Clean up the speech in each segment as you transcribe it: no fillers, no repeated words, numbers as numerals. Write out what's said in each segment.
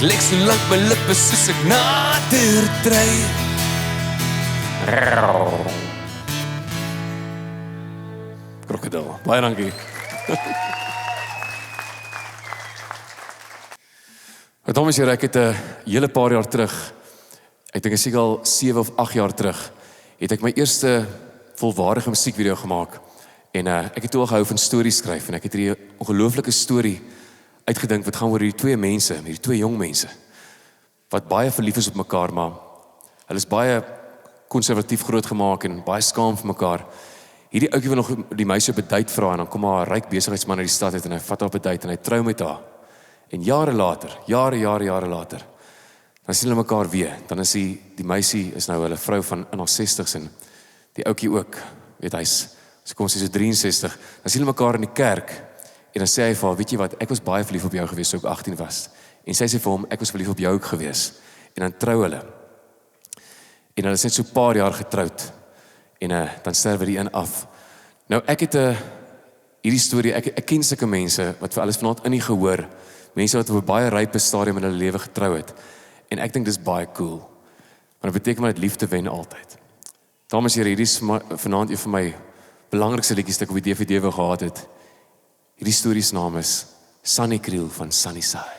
Ek lek so lank my lippe soos ek nader dry. Krokodil, baie dankie. Dames en heren, ek het 'n hele paar jaar terug, ek dink ek seker al 7 of 8 jaar terug, het ek my eerste volwaardige musiekvideo gemaak. En ek het toe al gehou van stories skryf en ek het hierdie ongelooflike storie uitgedink wat gaan oor hierdie twee mense, hierdie twee jong mense wat baie verlief is op mekaar, maar hulle is baie konservatief grootgemaak en baie skaam vir mekaar. Hierdie ouetjie wil nog die meisie op 'n date vra en dan kom haar ryk besigheidsman uit die stad uit en hy vat haar op 'n date en hy trou met haar. En jare later, jare later, dan sien hulle mekaar weer. Dan is die meisie is nou hulle vrou van in haar 60s en die ouetjie ook, weet hy's, sy kom sy so 63, dan sien hulle mekaar in die kerk en dan sê hy vir haar, weet jy wat, ek was baie verlief op jou gewees toe ek 18 was. En sy sê vir hom, ek was verlief op jou ook gewees. En dan trou hulle. En hulle is net so 'n paar jaar getroud. En dan sterwe die een af. Nou ek het hierdie storie, ek ken sulke mense wat vir alles vanaand in die gehoor, mense wat op 'n baie rype stadium in hulle lewe getrou het. En ek dink dis baie cool. Want dit beteken dat liefde wen altyd. Dames en here, hierdie is vanaand een van my belangrikste liedjies wat ek op die DVD wou gehad het. Hierdie storie se naam is Sunny Kriel van Sunnyside.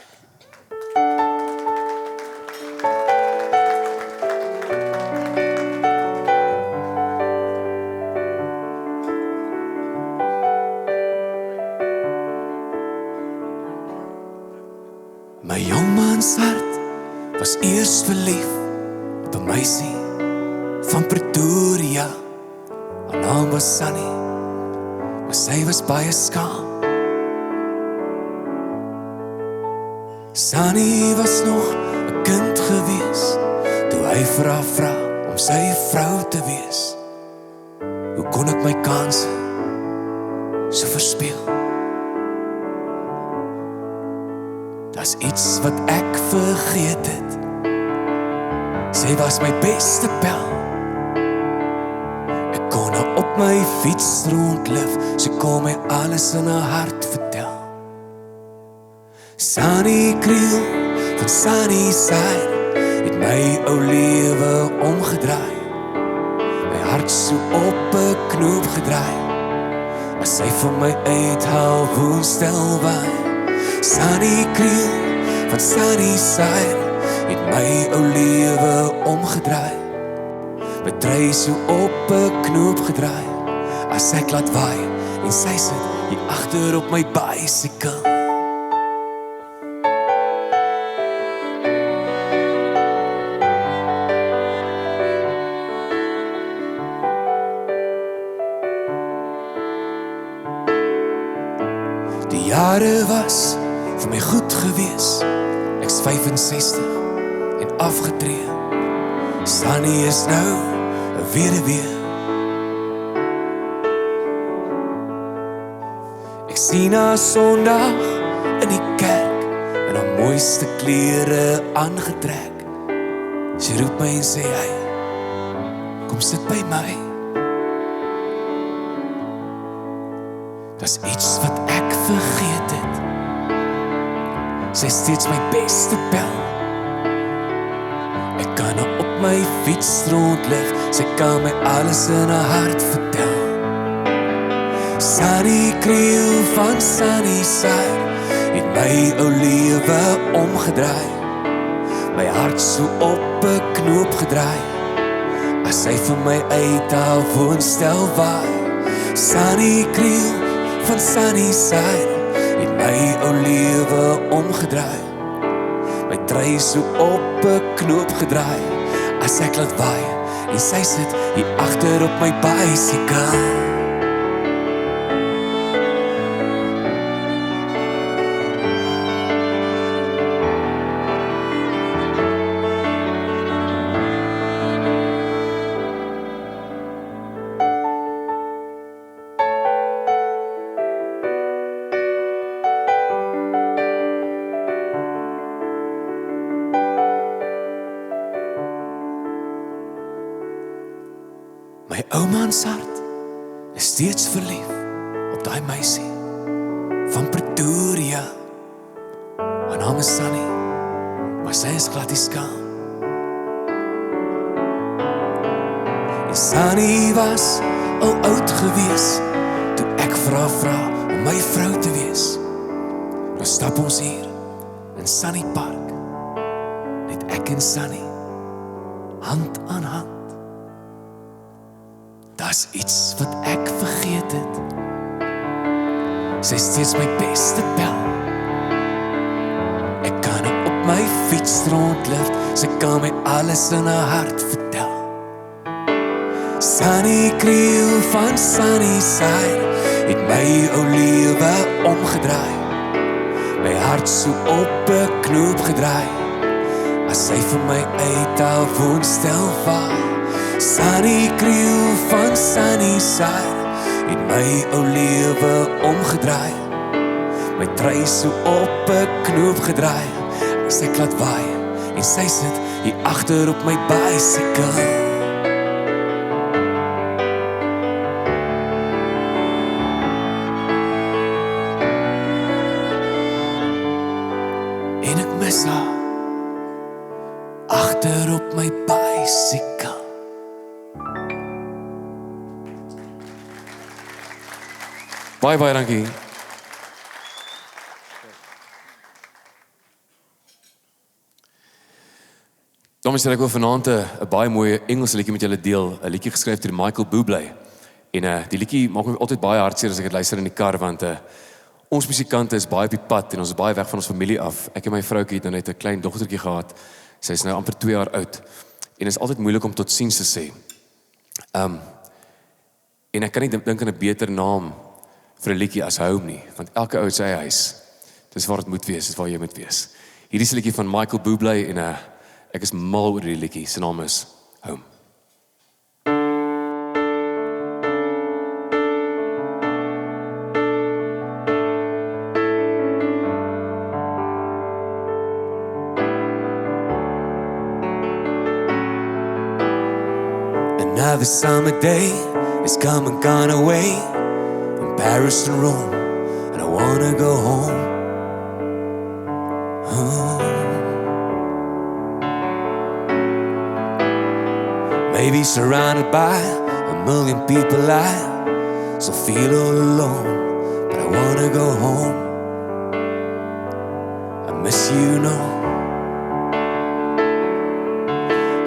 My jongmans hart was eers verlief op 'n meisie van Pretoria. Haar naam was Sunny, maar sy was baie skaam. Sunny was nog 'n kind gewees toe hy vir haar vra om sy vrou te wees. Hoe kon ek my kanse so verspeel? Daar's iets wat ek vergeet het. Sy was my beste pel. Ek kon haar op my fiets rondlif. Sy kon my alles in haar hart vertel. Sunny Kriel van Sunnyside het my ou lewe omgedraai. My hart so op 'n knoop gedraai. As sy vir my uithaal woenstelwaai. Sunny Kriel van Sunnyside het my ou lewe omgedraai. My trui so op 'n knoop gedraai. As ek laat waai en sy sit hier agter op my bicycle. Die jare was vir my goed gewees. Ek's 65 en afgetree. Sunny is nou 'n weduwee. Ek sien haar Sondag in die kerk in haar mooiste klere aangetrek. Sy roep my en sê hy, kom sit by my. Dis iets wat ek vergeet het. Sy is steeds my beste pel. Ek kan haar op my fiets rondlif. Sy kan my alles in haar hart vertel. Sunny Kriel van Sunnyside het my ou lewe omgedraai. My hart so op 'n knoop gedraai. As sy vir my uithaal woenstel waai. Sunny Kriel van Sunnyside het my ou lewe omgedraai. My trui so op 'n knoop gedraai. As ek laat waai en sy sit hier agter op my bicycle. My oumans hart is steeds verlief op daai meisie van Pretoria. Haar naam is Sunny, maar sy is glad nie skaam. En Sunny was al oud gewees, toe ek vra om my vrou te wees. Nou stap ons hier in Sunny Park, net ek en Sunny, hand aan hand. Daar's iets wat ek vergeet het, sy is steeds my beste pel. Ek kan op my fiets rondlift, sy kan my alles in haar hart vertel. Sunny kriel van Sunnyside, het my ou lewe omgedraai. My hart so op 'n knoop gedraai, as sy vir my uit haar woonstel vaar. Sunny kriel van Sunnyside, het my ou lewe omgedraai. My trui so op 'n knoop gedraai, as sy klad waai, en sy sit hier agter op my bicycle. En ek mis haar, agter op my bicycle. Baie dankie. Dames en ek wil vanaand 'n baie mooi Engelse liedjie met julle deel, 'n liedjie geskryf deur Michael Bublé. En die liedjie maak my altyd baie hartseer as ek dit luister in die kar, want ons musikante is baie op die pad en ons is baie weg van ons familie af. Ek en my vroukie het nou net 'n klein dogtertjie gehad. Sy is nou amper 2 jaar oud. En dit is altyd moeilik om totsiens te sê. En ek kan nie dink aan 'n beter naam vir 'n liedjie as Home nie, want elke ou het sy huis. Dis waar dit moet wees, dis waar jy moet wees. Hierdie is 'n liedjie van Michael Bublé en ek is mal oor die liedjie. Sy naam is Home. Another summer day is come and gone away in Paris and Rome, and I wanna go home. Maybe surrounded by a million people, I still feel all alone, but I wanna go home. I miss you, no.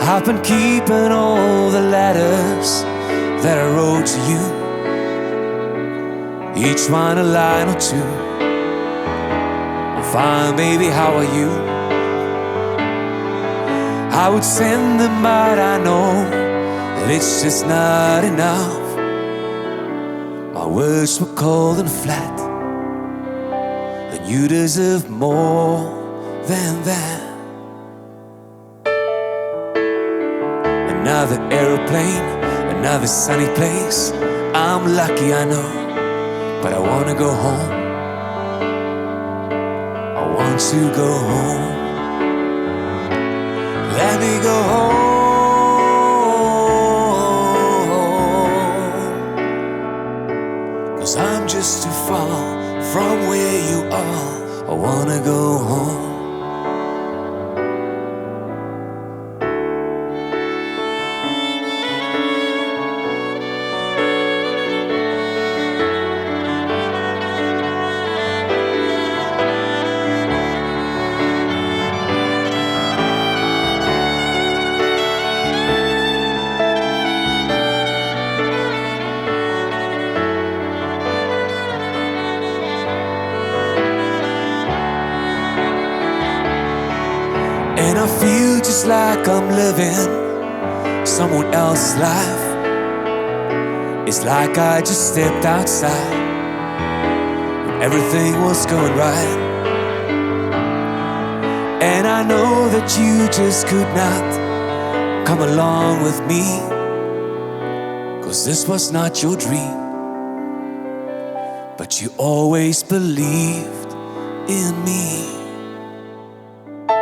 I've been keeping all the letters that I wrote to you, each one a line or two. I'm fine, baby, how are you? I would send them, but I know that it's just not enough. My words were cold and flat, and you deserve more than that. Another aeroplane, another sunny place. I'm lucky, I know, but I wanna go home. I want to go home. Let me go home, 'cause I'm just too far from where you are. I wanna go home. And I feel just like I'm living someone else's life. It's like I just stepped outside and everything was going right. And I know that you just could not come along with me, 'cause this was not your dream, but you always believed in me.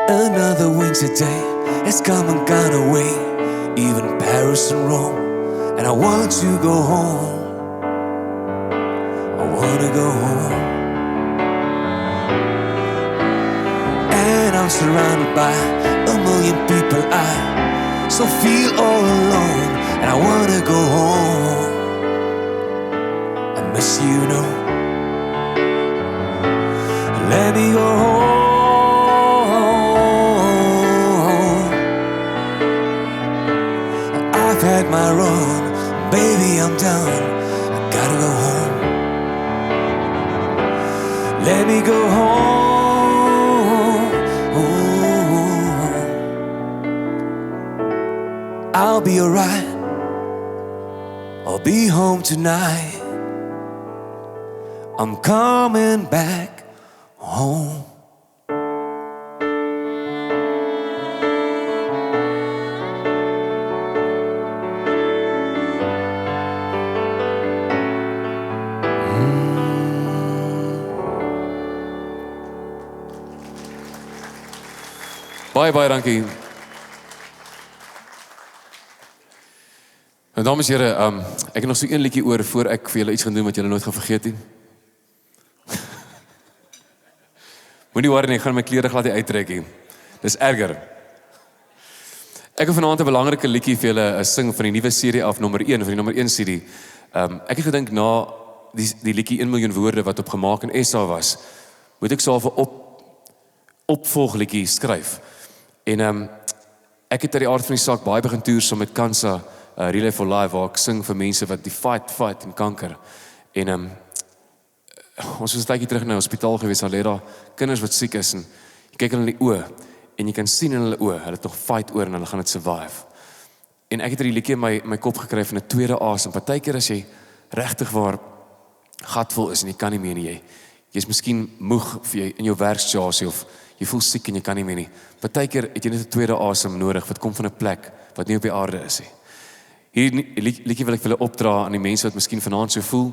Another winter day has come and gone away, even Paris and Rome, and I want to go home. I wanna go home. And I'm surrounded by a million people. I still feel all alone, and I wanna go home. I miss you, no. Let me go home. I've had my run, baby, I'm done. I gotta go home. Let me go home. I'll be alright. I'll be home tonight. I'm coming back home. Baie dankie. En dames en here, ek het nog so een liedjie oor voor ek vir julle iets gaan doen wat julle nooit gaan vergeet nie. Moenie worry nie, ek gaan my klere glad nie uittrek nie. Dis erger. Ek wil vanaand 'n belangrike liedjie vir julle sing van die nuwe serie af, nommer 1, van die nommer 1 serie. Ek het gedink na die liedjie 1 miljoen woorde wat op Gemaak in SA was, moet ek self 'n opvolgliedjie skryf. En ek het uit die aard van die saak baie begin toer saam met Kansa, Relay for Life, waar ek sing vir mense wat die fight en kanker. En ons was 'n tydjie terug in 'n hospitaal gewees, daar daar kinders wat siek is, en jy kyk hulle in die oë, en jy kan sien in hulle oë, hulle het nog fight oor en hulle gaan dit survive. En ek het hierdie liedjie in my kop gekry van 'n tweede asem. Partykeer as jy regtig waar gatvol is en jy kan nie meer nie, jy's miskien moeg of jy in jou werksituasie of jy voel siek en jy kan nie meer nie. Partykeer het jy net 'n tweede asem nodig wat kom van 'n plek wat nie op die aarde is nie. Hierdie liedjie wil ek vir julle opdra aan die mense wat miskien vanaand so voel.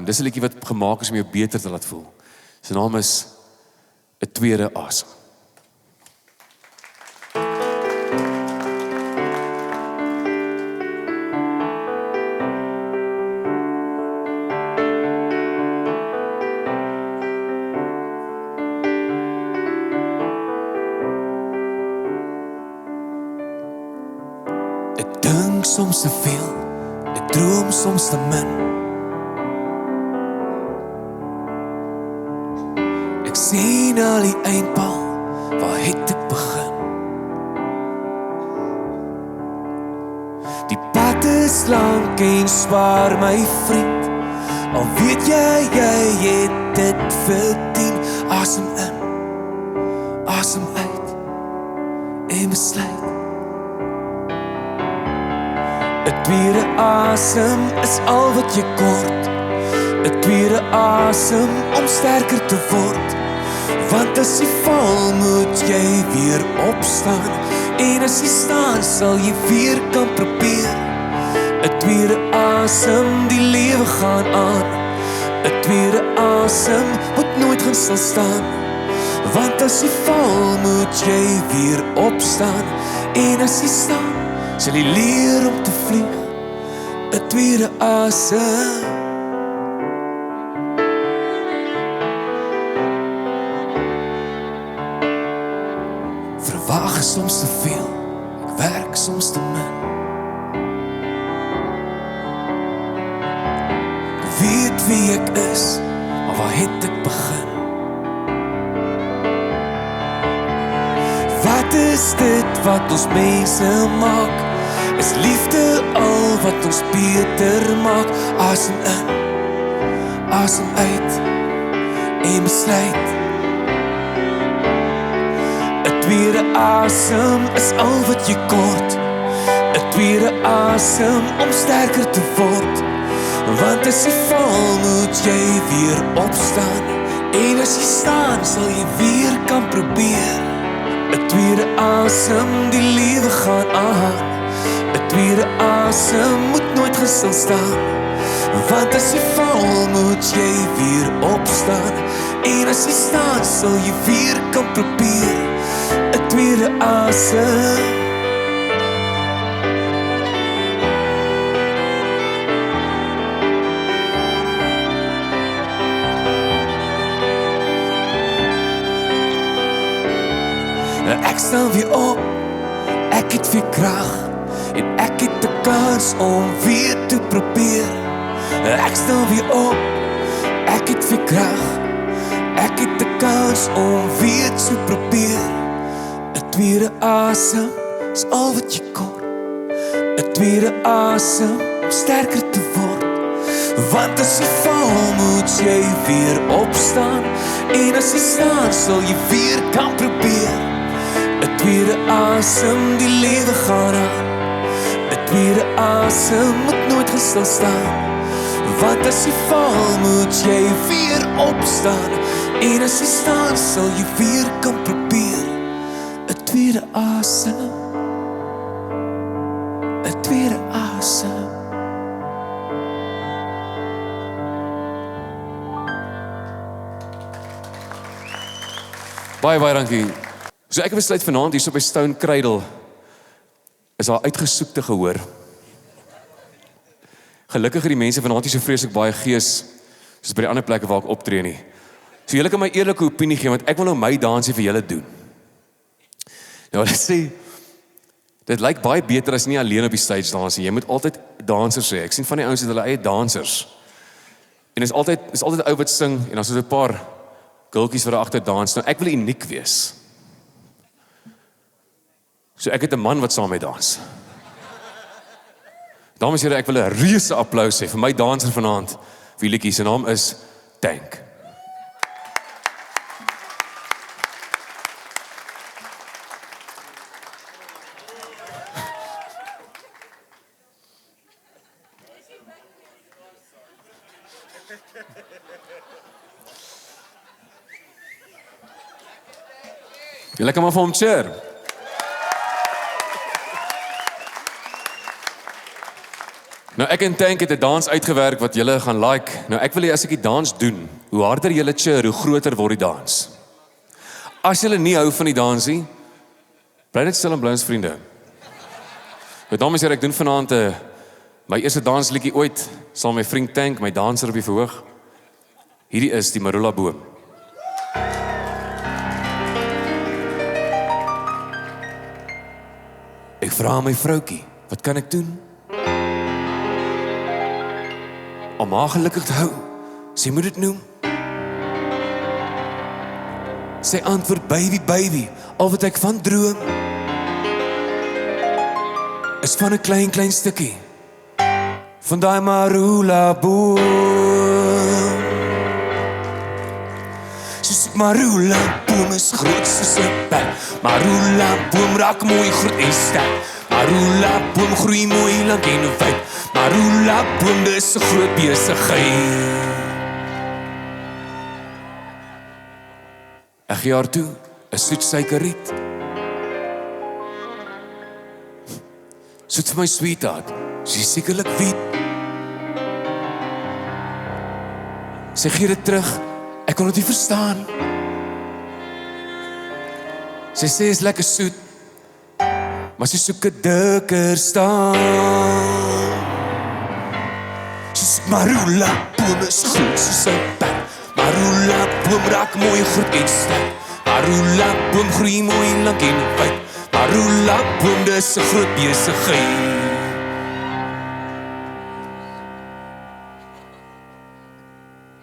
Dis 'n liedjie wat gemaak is om jou beter te laat voel. Sy naam is 'n tweede asem. Ek dink soms te veel, ek droom soms te min. Ek sien al die eindpaal, waar het ek begin? Die pad is lank en zwaar, my vriend. Al weet jy het dit verdien. Asem in, asem uit, en besluit. 'n tweede asem is al wat jy kort. 'n tweede asem om sterker te word. Want as jy val, moet jy weer opstaan. En as jy staan, sal jy weer kan probeer. 'n tweede asem, die lewe gaan aan. 'n tweede asem moet nooit gaan stil staan. Want as jy val, moet jy weer opstaan. En as jy staan, sal jy leer om te vlieg. 'n tweede asem. Verwag soms te veel, ek werk soms te min. Ek weet wie ek is, maar waar het ek begin? Wat is dit wat ons mense maak? Is liefde al wat ons beter maak? Asem in, asem uit, en besluit. 'n tweede asem is al wat jy kort. 'n tweede asem om sterker te word. Want as jy val, moet jy weer opstaan. En as jy staan, sal jy weer kan probeer. 'n tweede asem, die lewe gaan aan. 'n tweede asem moet nooit gestil staan. Want as jy val, moet jy weer opstaan. En as jy staan, sal jy weer kan probeer. 'n tweede asem. staan weer op, ek het weer krag, en ek het die kans om weer te probeer. Ek staan weer op, ek het weer krag, ek het die kans om weer te probeer. 'n tweede asem is al wat jy kort, 'n tweede asem om sterker te word. Want as jy val, moet jy weer opstaan, en as jy staan, sal jy weer kan probeer. 'n tweede asem, die lewe gaan aan, 'n tweede asem moet nooit gestil staan. Want as jy val, moet jy weer opstaan, en as jy staan, sal jy weer kan probeer. 'n tweede asem, 'n tweede asem. Baie dankie. So ek het besluit vanaand hier so by Stone Cradle is daar uitgesoekte gehoor. Gelukkig het die mense vanaand nie so vreeslik baie gees soos by die ander plekke waar ek optree nie. So julle kan my eerlike opinie gee, want ek wil nou my dansie vir julle doen. Nou, hulle sê, dit lyk baie beter as nie alleen op die stage dans nie. Jy moet altyd dansers hê. Ek sien van die ouens het hulle eie dansers. En is altyd 'n ou wat sing, en dan is 'n paar gultjies wat daar agter dans. Nou, ek wil uniek wees. So ek het 'n man wat saam met dans. Dames en here, ek wil 'n reuse applous hê vir my danser vanaand. Wie liedjie, sy naam is Tank. Julle kan maar vir hom cheer. Nou ek en Tank het 'n dans uitgewerk wat julle gaan like. Nou ek wil hê as ek die dans doen, hoe harder julle cheer, hoe groter word die dans. As julle nie hou van die dans nie, bly net stil en bly ons vriende. Nou dames en here, ek doen vanaand my eerste dansliedjie ooit saam met my vriend Tank, my danser op die verhoog. Hierdie is die Marula boom. Ek vra my vroukie, wat kan ek doen? Om haar gelukkig te hou, sy moet dit noem. Sy antwoord, baby, baby, al wat ek van droom, is van 'n klein stukkie, van daai Marula boom. Soos Marula boom is groot soos 'n pad, Marula boom raak mooi groot en sterk, Marula boom groei mooi lank en wyd, Marula boom dis 'n groot besigheid. Ek gee haar toe 'n soet suikerriet. Soet vir my sweetheart, sy is sekerlik wit. Sy gee dit terug, ek kon dit nie verstaan. Sy sê is lekker soet, maar sy soek 'n dikker staan. Sy sê Marula boom is groot soos 'n pad, Marula boom raak mooi groot en sterk, Marula boom groei mooi lank en wyd, Marula boom dis 'n groot besigheid.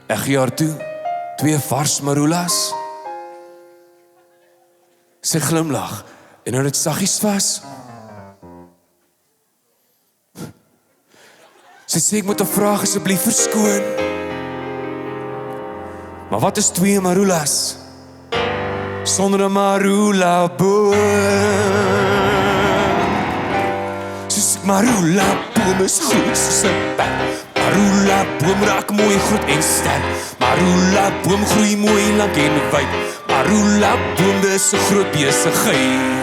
Ek gee haar toe 2 vars Marulas. Sy glimlag en hou dit saggies vas. Sy sê ek moet haar vraag asseblief verskoon. Maar wat is 2 Marulas sonder 'n Marula boom? Sy sê Marula boom is groot soos 'n pad, Marula boom raak mooi groot en sterk, Marula boom groei mooi lank en wyd, Marula boom dis 'n groot besigheid.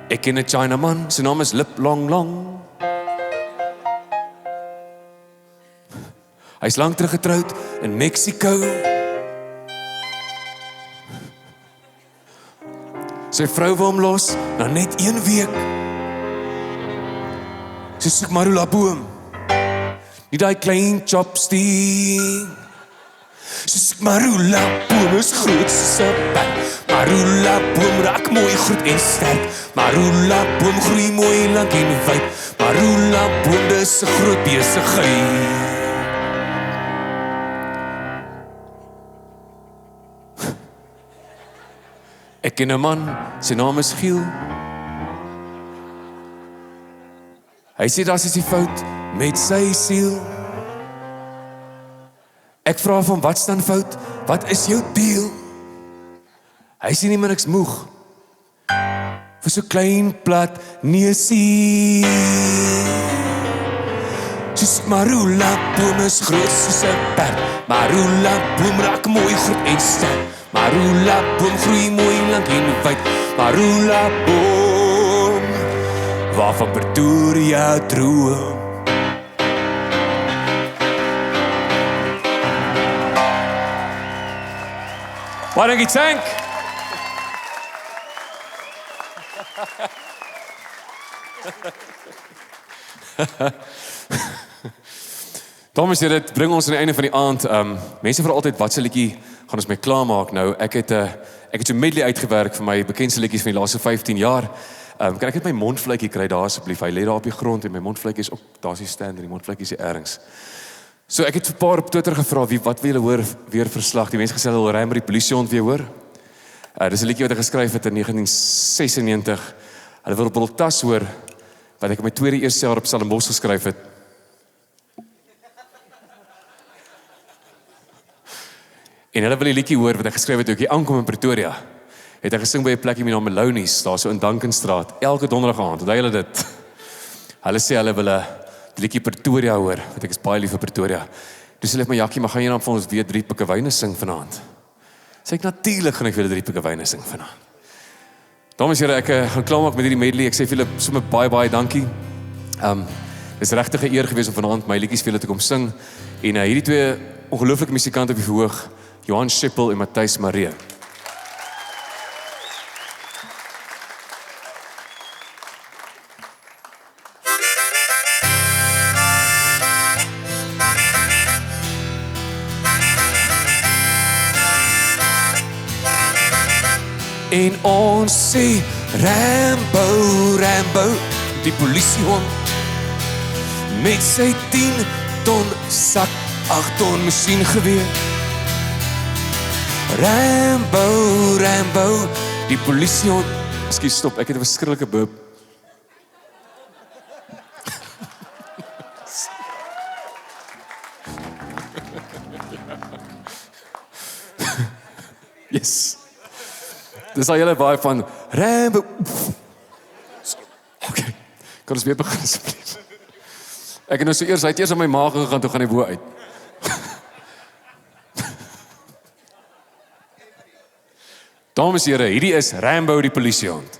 Ek ken 'n Chinaman, sy naam is Lip Long Long. Hy's lank terug getroud in Mexico. Sy vrou wou hom los na net 1 week. Sy soek Marula boom, nie daai klein chopstick. Soos marula boom is groot soos 'n berg. Marula boom raak mooi groot en sterk. Marula boom groei mooi lank en wyd. Marula boom dis 'n groot besigheid. Ek ken 'n man, sy naam is Giel. Hy sê dat is die fout met sy siel. Ek vra van wat staan fout? Wat is jou deel? Hy sê nie maar niks moeg vir so klein plat neusie. Soos marula boom is groot soos 'n berg. Marula boom raak mooi groot en sterk. Marula boom groei mooi lank en wyd. Marula boom waarvan Pretoria droom. Baie dankie Tank. Dames en here, dit bring ons aan die einde van die aand. Mense vra altyd wat se liedjie gaan ons mee klaarmaak nou. Ek het so 'n medley uitgewerk vir my bekendste liedjies van die laaste 15 jaar. Kan ek net my mondvletjie kry daar asseblief? Hy lê daar op die grond en my mondvletjie is op, daar's die stand en die mondvletjie is hier ergens. So ek het vir 'n paar op Twitter gevra wat wil julle hoor weer verslag? Die mense gesê hulle wil Rambo die polisiehond weer hoor. Dis 'n liedjie wat ek geskryf het in 1996. Hulle wil op Bultas hoor wat ek in my tweede eerste jaar op Stellenbosch geskryf het. En hulle wil die liedjie hoor wat ek geskryf het toe ek hier aankom in Pretoria. Het ek gesing by 'n plekkie met naam Malonies, daar so in Duncanstraat, elke donderdag aand. Onthou julle dit? Hulle sê hulle wil die liedjie Pretoria hoor, want ek is baie lief vir Pretoria. Toe sê hulle my Jakkie, maar gaan jy dan vir ons weer 3 pikkewyne sing vanaand? Sê ek natuurlik gaan ek vir julle 3 pikkewyne sing vanaand. Dames en here, ek gaan klaarmaak met hierdie medley. Ek sê vir julle sommer baie dankie. Dis regtig 'n eer gewees om vanaand my liedjies vir julle te kom sing en hierdie twee ongelooflike musikante op die verhoog, Johan Schippel en Matthys Maree. En ons sê Rambo, Rambo, die polisiehond met sy 10 ton sak, 8 ton masjiengeweer. Rambo, Rambo, die polisiehond. Ekskuus, stop, ek het 'n verskriklike burp. Yes. Dis al julle baie van Rambo. Okay, kan ons weer begin asseblief? Ek het nou so hy het eers in my maag gegaan, toe gaan hy bo uit. Dames en here, hierdie is Rambo die polisiehond.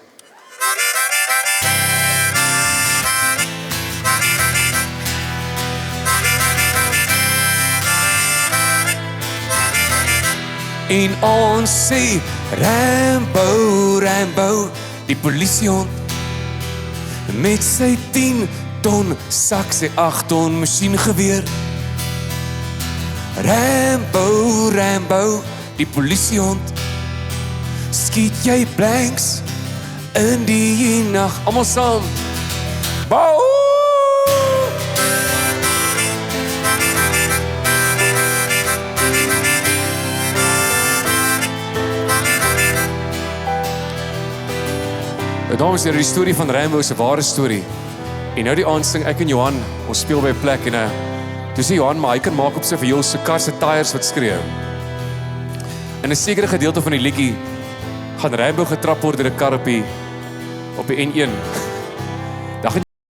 En ons sê Rambo, Rambo, die polisiehond met sy 10 ton sak, sy 8 ton masjiengeweer. Rambo, Rambo, die polisiehond, skiet jy blanks in die nag. Almal saam. Bou! Dames en here, die storie van Rambo is 'n ware storie. En nou die aand sing ek en Johan, ons speel by 'n plek en toe sê Johan, maar hy kan maak op sy viool se kar se tyres wat skree. In 'n sekere gedeelte van die liedjie gaan Rambo getrap word deur 'n kar op die N1.